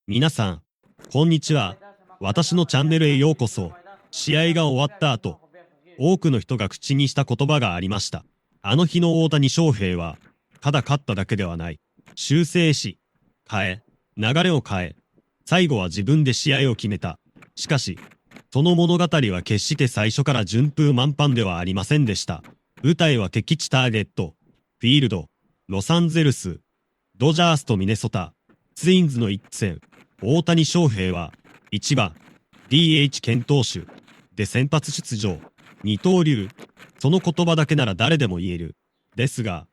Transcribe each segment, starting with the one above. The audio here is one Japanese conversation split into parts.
皆さん、こんにちは。私のチャンネルへようこそ。試合が終わった後、多くの人が口にした言葉がありました。あの日の大谷翔平は、ただ勝っただけではない。修正し、変え、流れを変え、最後は自分で試合を決めた。しかし、その物語は決して最初から順風満帆ではありませんでした。舞台は敵地ターゲット、フィールド、ロサンゼルス、ドジャースとミネソタ、ツインズの一戦。大谷翔平は1番 DH 検討手で先発出場。二刀流。その言葉だけなら誰でも言える。ですが、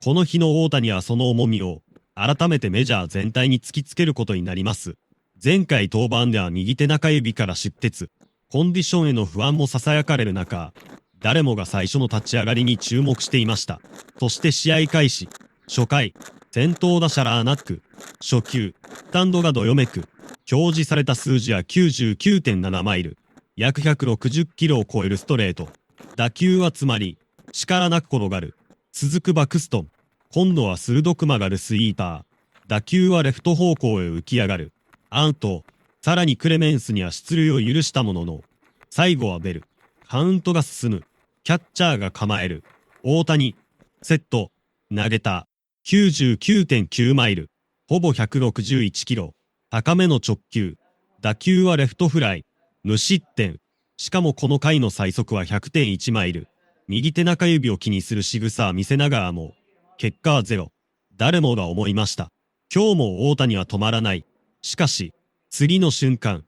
この日の大谷はその重みを改めてメジャー全体に突きつけることになります。前回登板では右手中指から出血。コンディションへの不安も囁かれる中、誰もが最初の立ち上がりに注目していました。そして試合開始。初回、先頭打者ラーナック。初球、スタンドがどよめく。表示された数字は 99.7 マイル。約160キロを超えるストレート。打球は詰まり、力なく転がる。続くバクストン。今度は鋭く曲がるスイーパー。打球はレフト方向へ浮き上がる。アウト。さらにクレメンスには出塁を許したものの、最後はベル。カウントが進む。キャッチャーが構える。大谷。セット。投げた。99.9 マイル。ほぼ161キロ。高めの直球。打球はレフトフライ。無失点。しかもこの回の最速は100.1マイル。右手中指を気にする仕草は見せながらも、結果はゼロ。誰もが思いました。今日も大谷は止まらない。しかし、次の瞬間、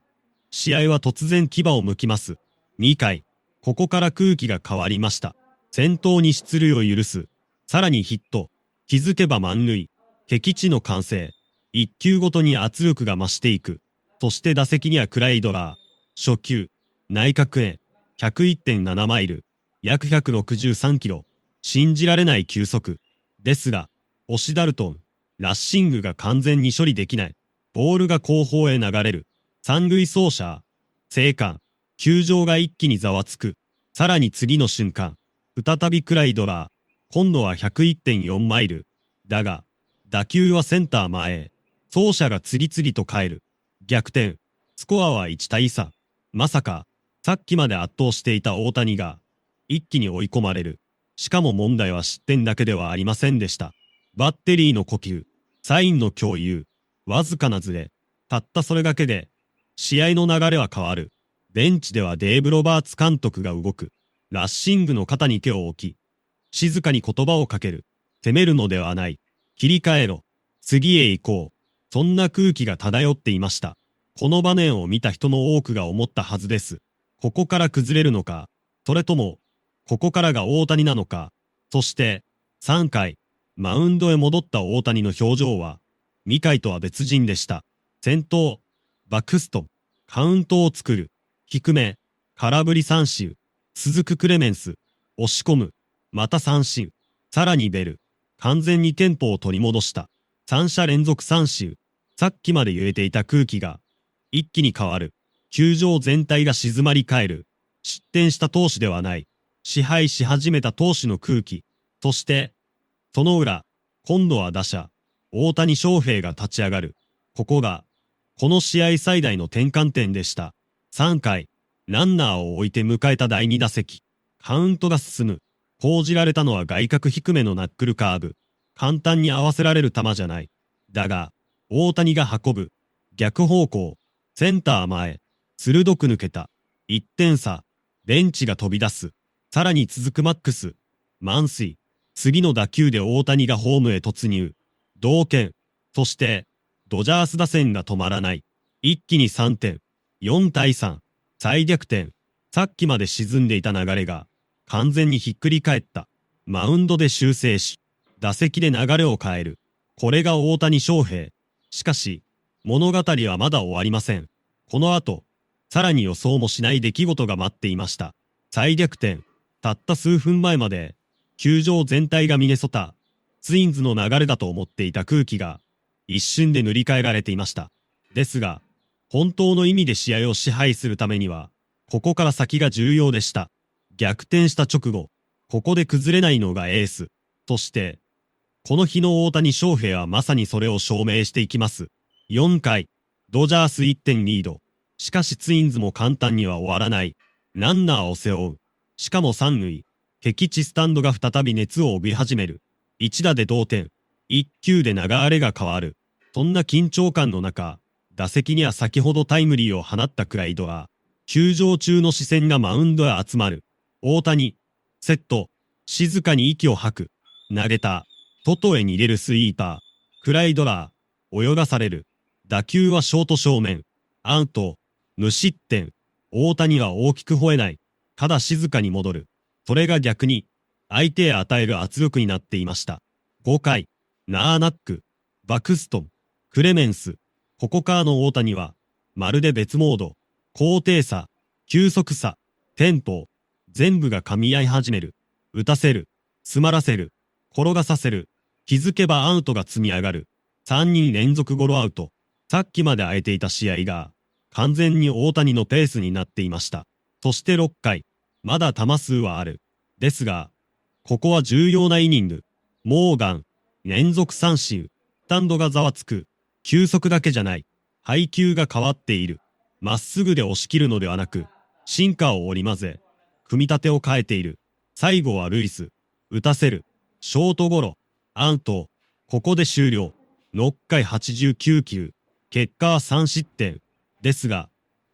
試合は突然牙を剥きます。2回、ここから空気が変わりました。先頭に出塁を許す。さらにヒット。気づけば満塁。敵地の歓声。一球ごとに圧力が増していく。そして打席にはクライドラー。初球。内角へ。101.7 マイル。約163キロ。信じられない球速。ですが、オシダルトン。ラッシングが完全に処理できない。ボールが後方へ流れる。三塁走者。生還。球場が一気にざわつく。さらに次の瞬間。再びクライドラー。今度は 101.4 マイル。だが、打球はセンター前へ。走者が次々と帰る。逆転。スコアは1対3。まさか、さっきまで圧倒していた大谷が、一気に追い込まれる。しかも問題は失点だけではありませんでした。バッテリーの呼吸、サインの共有、わずかなズレ。たったそれだけで、試合の流れは変わる。ベンチではデーブ・ロバーツ監督が動く。ラッシングの肩に手を置き、静かに言葉をかける。責めるのではない。切り替えろ。次へ行こう。そんな空気が漂っていました。この場面を見た人の多くが思ったはずです。ここから崩れるのか、それとも、ここからが大谷なのか。そして、3回、マウンドへ戻った大谷の表情は、2回とは別人でした。先頭、バクストン、カウントを作る。低め、空振り三振。続くクレメンス、押し込む。また三振。さらにベル。完全にテンポを取り戻した。三者連続三振。さっきまで揺れていた空気が、一気に変わる。球場全体が静まり返る。失点した投手ではない。支配し始めた投手の空気。そして、その裏、今度は打者、大谷翔平が立ち上がる。ここが、この試合最大の転換点でした。3回、ランナーを置いて迎えた第2打席。カウントが進む。報じられたのは外角低めのナックルカーブ。簡単に合わせられる球じゃない。だが、大谷が運ぶ。逆方向。センター前。鋭く抜けた。1点差。ベンチが飛び出す。さらに続くマックス。満水。次の打球で大谷がホームへ突入。同点。そして、ドジャース打線が止まらない。一気に3点。4対3。再逆転。さっきまで沈んでいた流れが、完全にひっくり返った。マウンドで修正し、打席で流れを変える。これが大谷翔平。しかし、物語はまだ終わりません。この後、さらに予想もしない出来事が待っていました。再逆転。たった数分前まで、球場全体がミネソタ、ツインズの流れだと思っていた空気が、一瞬で塗り替えられていました。ですが、本当の意味で試合を支配するためには、ここから先が重要でした。逆転した直後、ここで崩れないのがエース。そして、この日の大谷翔平はまさにそれを証明していきます。4回、ドジャース1点リード。しかしツインズも簡単には終わらない。ランナーを背負う。しかも三塁。敵地スタンドが再び熱を帯び始める。一打で同点。一球で流れが変わる。そんな緊張感の中、打席には先ほどタイムリーを放ったクライドラ。球場中の視線がマウンドへ集まる。大谷。セット。静かに息を吐く。投げた。外へ逃げるスイーパー。クライドラー。泳がされる。打球はショート正面。アウト。無失点。大谷は大きく吠えない。ただ静かに戻る。それが逆に、相手へ与える圧力になっていました。5回、ナーナック、バクストン、クレメンス。ここからの大谷は、まるで別モード。高低差、急速差、テンポ、全部が噛み合い始める。打たせる、詰まらせる、転がさせる。気づけばアウトが積み上がる。3人連続ゴロアウト。さっきまで空いていた試合が、完全に大谷のペースになっていました。そして6回、まだ球数はある。ですが、ここは重要なイニング。モーガン、連続三振。スタンドがざわつく。球速だけじゃない。配球が変わっている。まっすぐで押し切るのではなく、シンカーを織り交ぜ、組み立てを変えている。最後はルイス。打たせる。ショートゴロ。アウト。ここで終了。6回89球。結果は3失点。ですが、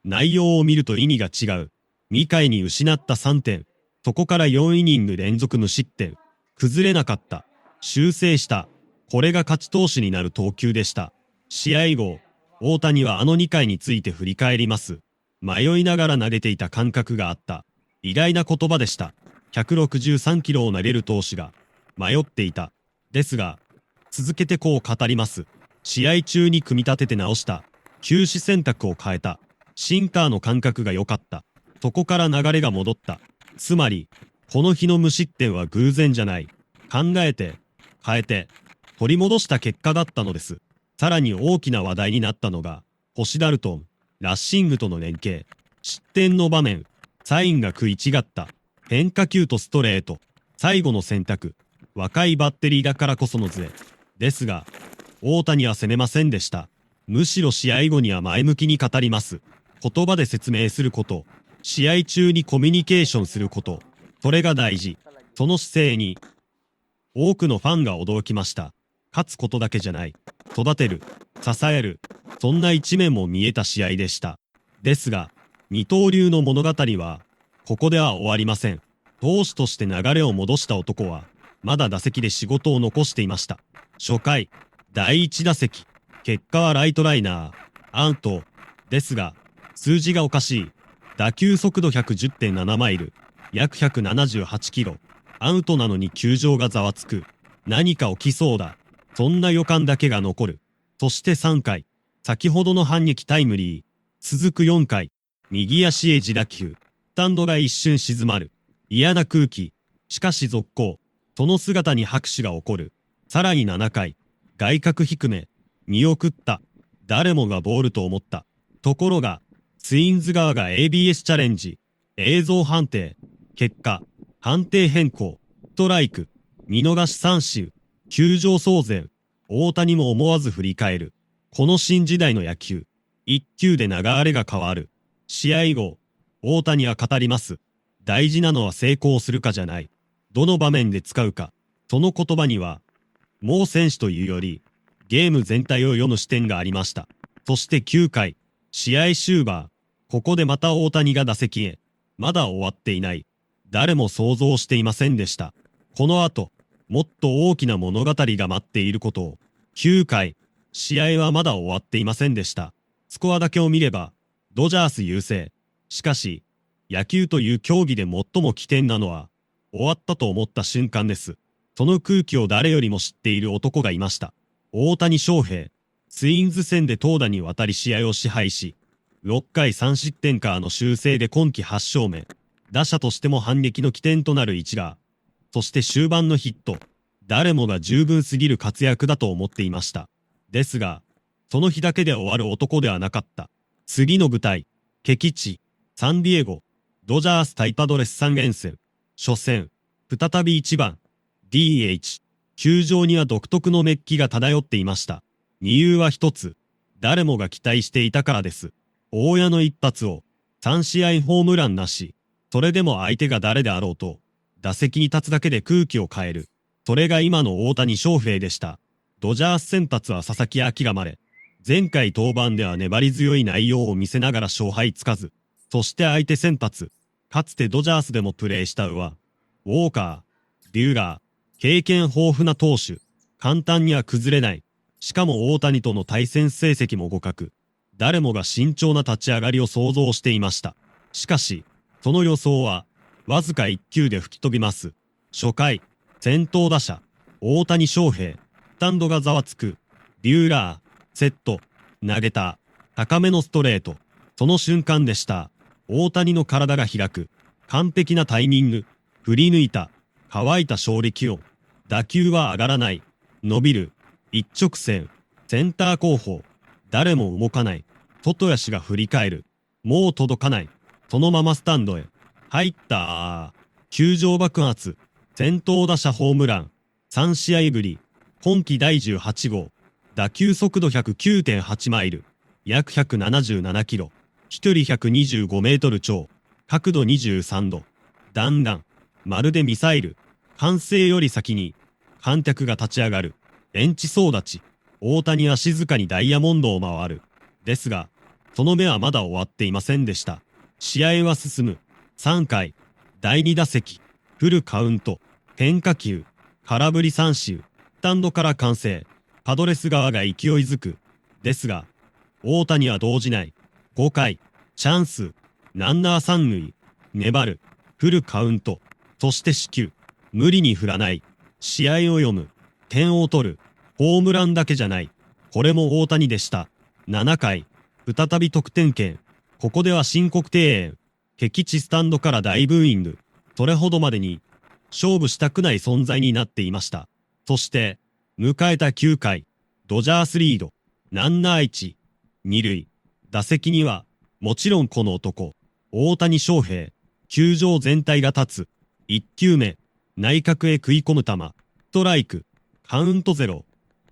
内容を見ると意味が違う。2回に失った3点。そこから4イニング連続無失点。崩れなかった。修正した。これが勝ち投手になる投球でした。試合後、大谷はあの2回について振り返ります。迷いながら投げていた感覚があった。意外な言葉でした。163キロを投げる投手が、迷っていた。ですが、続けてこう語ります。試合中に組み立てて直した。球種選択を変えた。シンカーの感覚が良かった。そこから流れが戻った。つまり、この日の無失点は偶然じゃない。考えて、変えて、取り戻した結果だったのです。さらに大きな話題になったのが、星ダルトン、ラッシングとの連携。失点の場面、サインが食い違った。変化球とストレート。最後の選択。若いバッテリーだからこそのズレ。ですが、大谷は攻めませんでした。むしろ試合後には前向きに語ります。言葉で説明すること。試合中にコミュニケーションすること。それが大事。その姿勢に、多くのファンが驚きました。勝つことだけじゃない。育てる。支える。そんな一面も見えた試合でした。ですが、二刀流の物語は、ここでは終わりません。投手として流れを戻した男は、まだ打席で仕事を残していました。初回、第一打席、結果はライトライナー、アウト。ですが、数字がおかしい。打球速度110.7マイル、約178キロ。アウトなのに球場がざわつく。何か起きそうだ。そんな予感だけが残る。そして3回、先ほどの反撃タイムリー。続く4回、右足へ自打球。スタンドが一瞬静まる。嫌な空気。しかし続行。その姿に拍手が起こる。さらに7回、外角低め。見送った。誰もがボールと思った。ところが、ツインズ側が ABS チャレンジ。映像判定。結果、判定変更。ストライク。見逃し三振。球場騒然。大谷も思わず振り返る。この新時代の野球。一球で流れが変わる。試合後、大谷は語ります。大事なのは成功するかじゃない。どの場面で使うか。その言葉には、もう選手というより、ゲーム全体を読む視点がありました。そして9回、試合終盤、ここでまた大谷が打席へ。まだ終わっていない。誰も想像していませんでした。この後、もっと大きな物語が待っていることを。9回、試合はまだ終わっていませんでした。スコアだけを見れば、ドジャース優勢。しかし、野球という競技で最も危険なのは、終わったと思った瞬間です。その空気を誰よりも知っている男がいました。大谷翔平。ツインズ戦で投打にわたり試合を支配し、6回3失点からの修正で今季8勝目。打者としても反撃の起点となる一打。そして終盤のヒット。誰もが十分すぎる活躍だと思っていました。ですが、その日だけで終わる男ではなかった。次の舞台、敵地、サンディエゴ、ドジャース対パドレス3連戦。初戦、再び1番、DH。球場には独特の熱気が漂っていました。理由は一つ。誰もが期待していたからです。大谷の一発を3試合ホームランなし。それでも相手が誰であろうと、打席に立つだけで空気を変える。それが今の大谷翔平でした。ドジャース先発は佐々木朗まで。前回登板では粘り強い内容を見せながら勝敗つかず。そして相手先発、かつてドジャースでもプレーしたウォーカー、ビューラー、経験豊富な投手。簡単には崩れない。しかも大谷との対戦成績も互角。誰もが慎重な立ち上がりを想像していました。しかし、その予想は、わずか1球で吹き飛びます。初回、先頭打者、大谷翔平、スタンドがざわつく、ビューラー、セット、投げた、高めのストレート。その瞬間でした。大谷の体が開く、完璧なタイミング、振り抜いた、乾いた勝力音。打球は上がらない、伸びる、一直線、センター後方、誰も動かない、外足が振り返る、もう届かない。そのままスタンドへ。入った球場爆発。先頭打者ホームラン。3試合ぶり。今季第18号。打球速度 109.8 マイル。約177キロ。飛距離125メートル超。角度23度。弾丸。まるでミサイル。完成より先に。観客が立ち上がる。ベンチ総立ち。大谷は静かにダイヤモンドを回る。ですが、その目はまだ終わっていませんでした。試合は進む。3回、第2打席、フルカウント、変化球、空振り三振、スタンドから歓声、パドレス側が勢いづく。ですが、大谷は動じない。5回、チャンス、ランナー三塁、粘る、フルカウント、そして死球、無理に振らない。試合を読む、点を取る、ホームランだけじゃない。これも大谷でした。7回、再び得点圏。ここでは申告敬遠。敵地スタンドから大ブーイング。それほどまでに勝負したくない存在になっていました。そして、迎えた9回、ドジャースリード。ランナー1、2塁。打席には、もちろんこの男、大谷翔平。球場全体が立つ。1球目、内角へ食い込む球。ストライク。カウント0、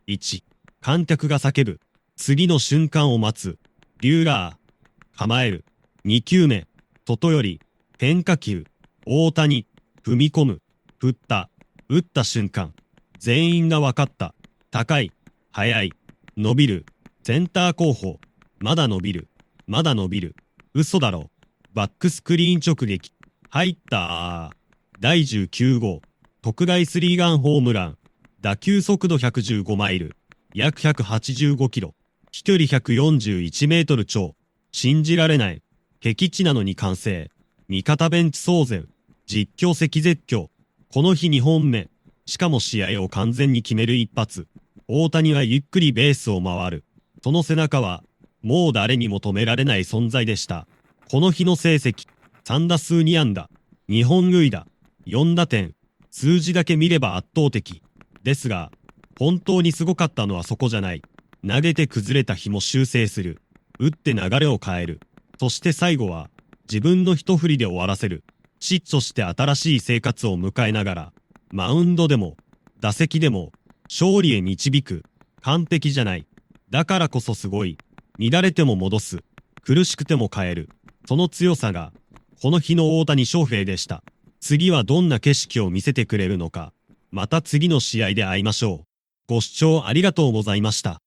1。観客が叫ぶ。次の瞬間を待つ。ビューラー。構える。2球目。外より。変化球。大谷。踏み込む。振った。打った瞬間。全員が分かった。高い。速い。伸びる。センター後方。まだ伸びる。まだ伸びる。嘘だろ。バックスクリーン直撃。入った第19号。特大スリーガンホームラン。打球速度115マイル。約185キロ。飛距離141メートル超。信じられない。敵地なのに完成。味方ベンチ騒然。実況席絶叫。この日2本目。しかも試合を完全に決める一発。大谷はゆっくりベースを回る。その背中は、もう誰にも止められない存在でした。この日の成績。3打数2安打。2本塁打。4打点。数字だけ見れば圧倒的。ですが、本当にすごかったのはそこじゃない。投げて崩れた日も修正する。打って流れを変える。そして最後は、自分の一振りで終わらせる。嫉妬して新しい生活を迎えながら、マウンドでも、打席でも、勝利へ導く。完璧じゃない。だからこそすごい。乱れても戻す。苦しくても変える。その強さが、この日の大谷翔平でした。次はどんな景色を見せてくれるのか。また次の試合で会いましょう。ご視聴ありがとうございました。